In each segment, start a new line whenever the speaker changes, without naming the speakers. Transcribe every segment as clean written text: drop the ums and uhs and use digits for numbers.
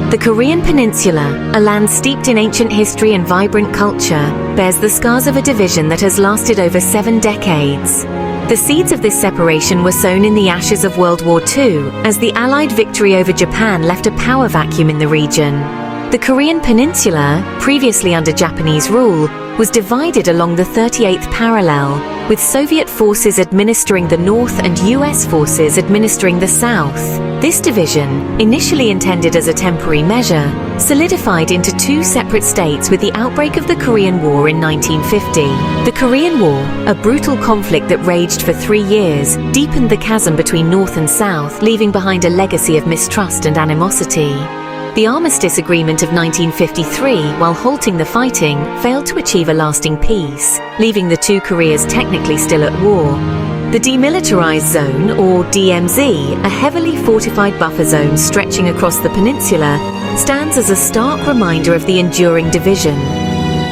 The Korean Peninsula, a land steeped in ancient history and vibrant culture, bears the scars of a division that has lasted over 7 decades. The seeds of this separation were sown in the ashes of World War II, as the Allied victory over Japan left a power vacuum in the region. The Korean Peninsula, previously under Japanese rule, was divided along the 38th parallel, with Soviet forces administering the north and US forces administering the south. This division, initially intended as a temporary measure, solidified into 2 separate states with the outbreak of the Korean War in 1950. The Korean War, a brutal conflict that raged for 3 years, deepened the chasm between North and South, leaving behind a legacy of mistrust and animosity. The Armistice Agreement of 1953, while halting the fighting, failed to achieve a lasting peace, leaving the 2 Koreas technically still at war. The Demilitarized Zone, or DMZ, a heavily fortified buffer zone stretching across the peninsula, stands as a stark reminder of the enduring division.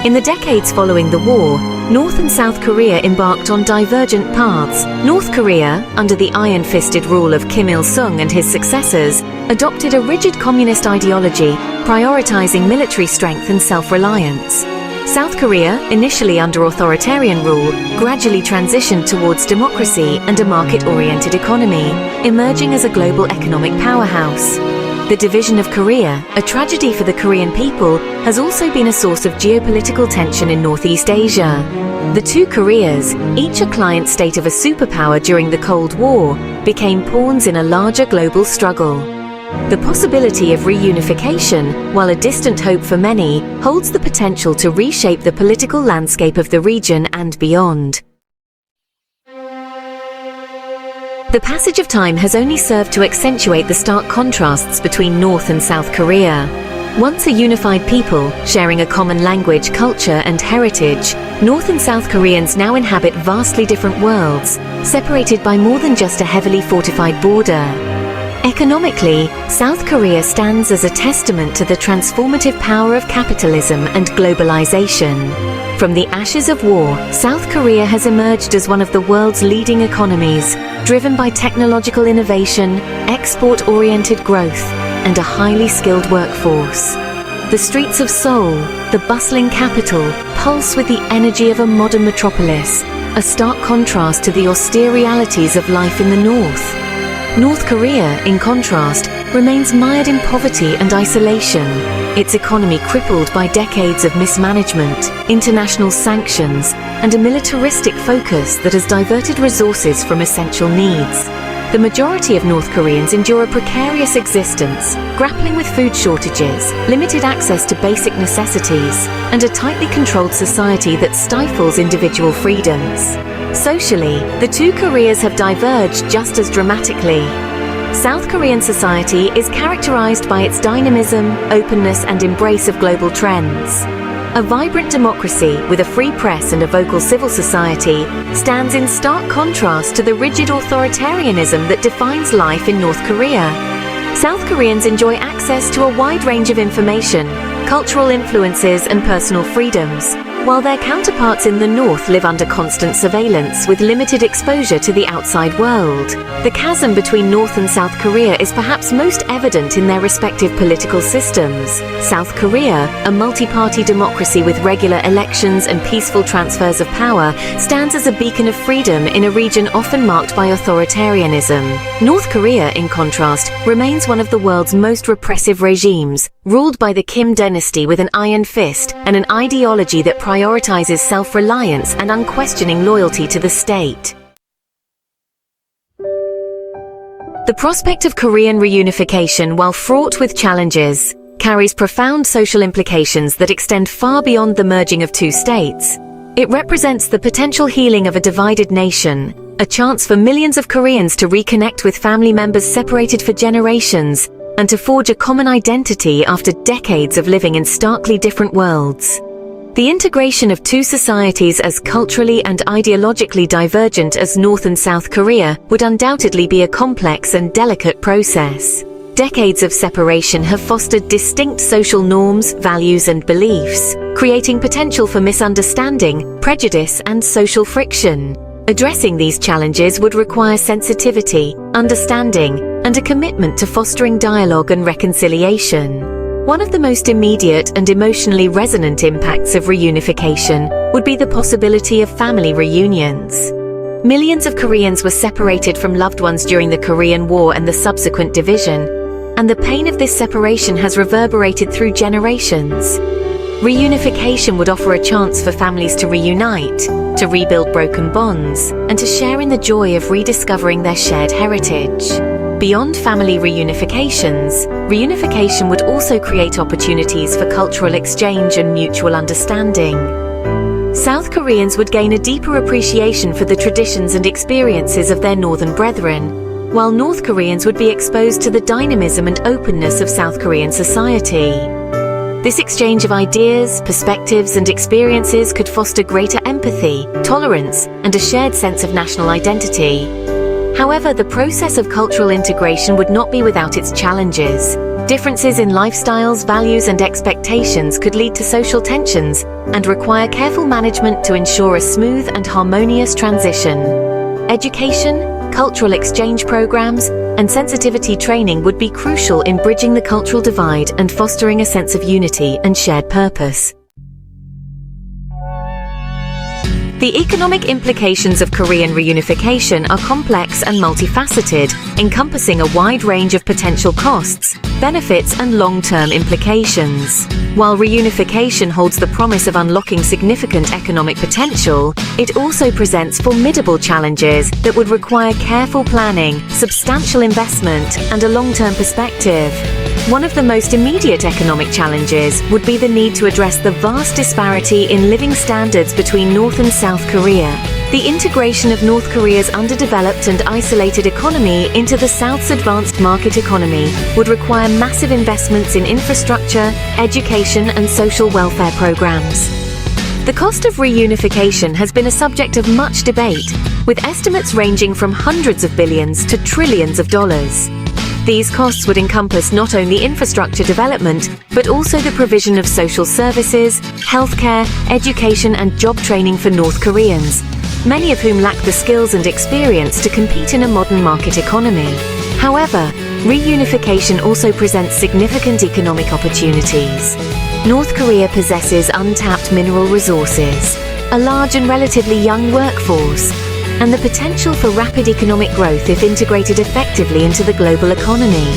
In the decades following the war, North and South Korea embarked on divergent paths. North Korea, under the iron-fisted rule of Kim Il-sung and his successors, adopted a rigid communist ideology, prioritizing military strength and self-reliance. South Korea, initially under authoritarian rule, gradually transitioned towards democracy and a market-oriented economy, emerging as a global economic powerhouse. The division of Korea, a tragedy for the Korean people, has also been a source of geopolitical tension in Northeast Asia. The 2 Koreas, each a client state of a superpower during the Cold War, became pawns in a larger global struggle. The possibility of reunification, while a distant hope for many, holds the potential to reshape the political landscape of the region and beyond. The passage of time has only served to accentuate the stark contrasts between North and South Korea. Once a unified people, sharing a common language, culture, and heritage, North and South Koreans now inhabit vastly different worlds, separated by more than just a heavily fortified border. Economically, South Korea stands as a testament to the transformative power of capitalism and globalization. From the ashes of war, South Korea has emerged as one of the world's leading economies, driven by technological innovation, export-oriented growth, and a highly skilled workforce. The streets of Seoul, the bustling capital, pulse with the energy of a modern metropolis, a stark contrast to the austere realities of life in the north. North Korea, in contrast, remains mired in poverty and isolation, its economy crippled by decades of mismanagement, international sanctions, and a militaristic focus that has diverted resources from essential needs. The majority of North Koreans endure a precarious existence, grappling with food shortages, limited access to basic necessities, and a tightly controlled society that stifles individual freedoms. Socially, the 2 Koreas have diverged just as dramatically. South Korean society is characterized by its dynamism, openness, and embrace of global trends. A vibrant democracy with a free press and a vocal civil society stands in stark contrast to the rigid authoritarianism that defines life in North Korea. South Koreans enjoy access to a wide range of information, cultural influences, and personal freedoms, while their counterparts in the North live under constant surveillance with limited exposure to the outside world. The chasm between North and South Korea is perhaps most evident in their respective political systems. South Korea, a multi-party democracy with regular elections and peaceful transfers of power, stands as a beacon of freedom in a region often marked by authoritarianism. North Korea, in contrast, remains one of the world's most repressive regimes, ruled by the Kim dynasty with an iron fist and an ideology that prioritizes self-reliance and unquestioning loyalty to the state. The prospect of Korean reunification, while fraught with challenges, carries profound social implications that extend far beyond the merging of 2 states. It represents the potential healing of a divided nation, a chance for millions of Koreans to reconnect with family members separated for generations, and to forge a common identity after decades of living in starkly different worlds. The integration of 2 societies as culturally and ideologically divergent as North and South Korea would undoubtedly be a complex and delicate process. Decades of separation have fostered distinct social norms, values, and beliefs, creating potential for misunderstanding, prejudice, and social friction. Addressing these challenges would require sensitivity, understanding, and a commitment to fostering dialogue and reconciliation. One of the most immediate and emotionally resonant impacts of reunification would be the possibility of family reunions. Millions of Koreans were separated from loved ones during the Korean War and the subsequent division, and the pain of this separation has reverberated through generations. Reunification would offer a chance for families to reunite, to rebuild broken bonds, and to share in the joy of rediscovering their shared heritage. Beyond family reunifications, reunification would also create opportunities for cultural exchange and mutual understanding. South Koreans would gain a deeper appreciation for the traditions and experiences of their northern brethren, while North Koreans would be exposed to the dynamism and openness of South Korean society. This exchange of ideas, perspectives, and experiences could foster greater empathy, tolerance, and a shared sense of national identity. However, the process of cultural integration would not be without its challenges. Differences in lifestyles, values, and expectations could lead to social tensions and require careful management to ensure a smooth and harmonious transition. Education, cultural exchange programs, and sensitivity training would be crucial in bridging the cultural divide and fostering a sense of unity and shared purpose. The economic implications of Korean reunification are complex and multifaceted, encompassing a wide range of potential costs, benefits, and long-term implications. While reunification holds the promise of unlocking significant economic potential, it also presents formidable challenges that would require careful planning, substantial investment, and a long-term perspective. One of the most immediate economic challenges would be the need to address the vast disparity in living standards between North and South Korea. The integration of North Korea's underdeveloped and isolated economy into the South's advanced market economy would require massive investments in infrastructure, education, and social welfare programs. The cost of reunification has been a subject of much debate, with estimates ranging from hundreds of billions to trillions of dollars. These costs would encompass not only infrastructure development, but also the provision of social services, healthcare, education, and job training for North Koreans, many of whom lack the skills and experience to compete in a modern market economy. However, reunification also presents significant economic opportunities. North Korea possesses untapped mineral resources, a large and relatively young workforce, and the potential for rapid economic growth if integrated effectively into the global economy.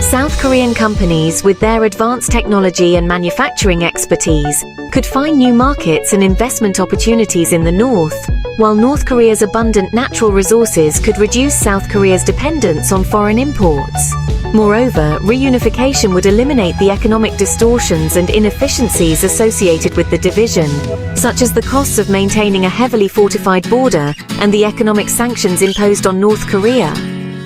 South Korean companies, with their advanced technology and manufacturing expertise, could find new markets and investment opportunities in the North, while North Korea's abundant natural resources could reduce South Korea's dependence on foreign imports. Moreover, reunification would eliminate the economic distortions and inefficiencies associated with the division, such as the costs of maintaining a heavily fortified border and the economic sanctions imposed on North Korea.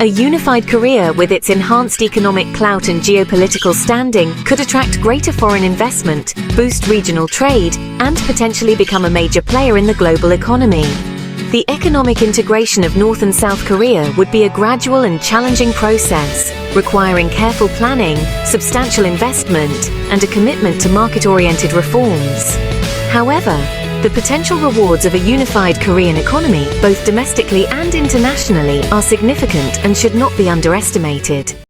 A unified Korea with its enhanced economic clout and geopolitical standing could attract greater foreign investment, boost regional trade, and potentially become a major player in the global economy. The economic integration of North and South Korea would be a gradual and challenging process, requiring careful planning, substantial investment, and a commitment to market-oriented reforms. However, the potential rewards of a unified Korean economy, both domestically and internationally, are significant and should not be underestimated.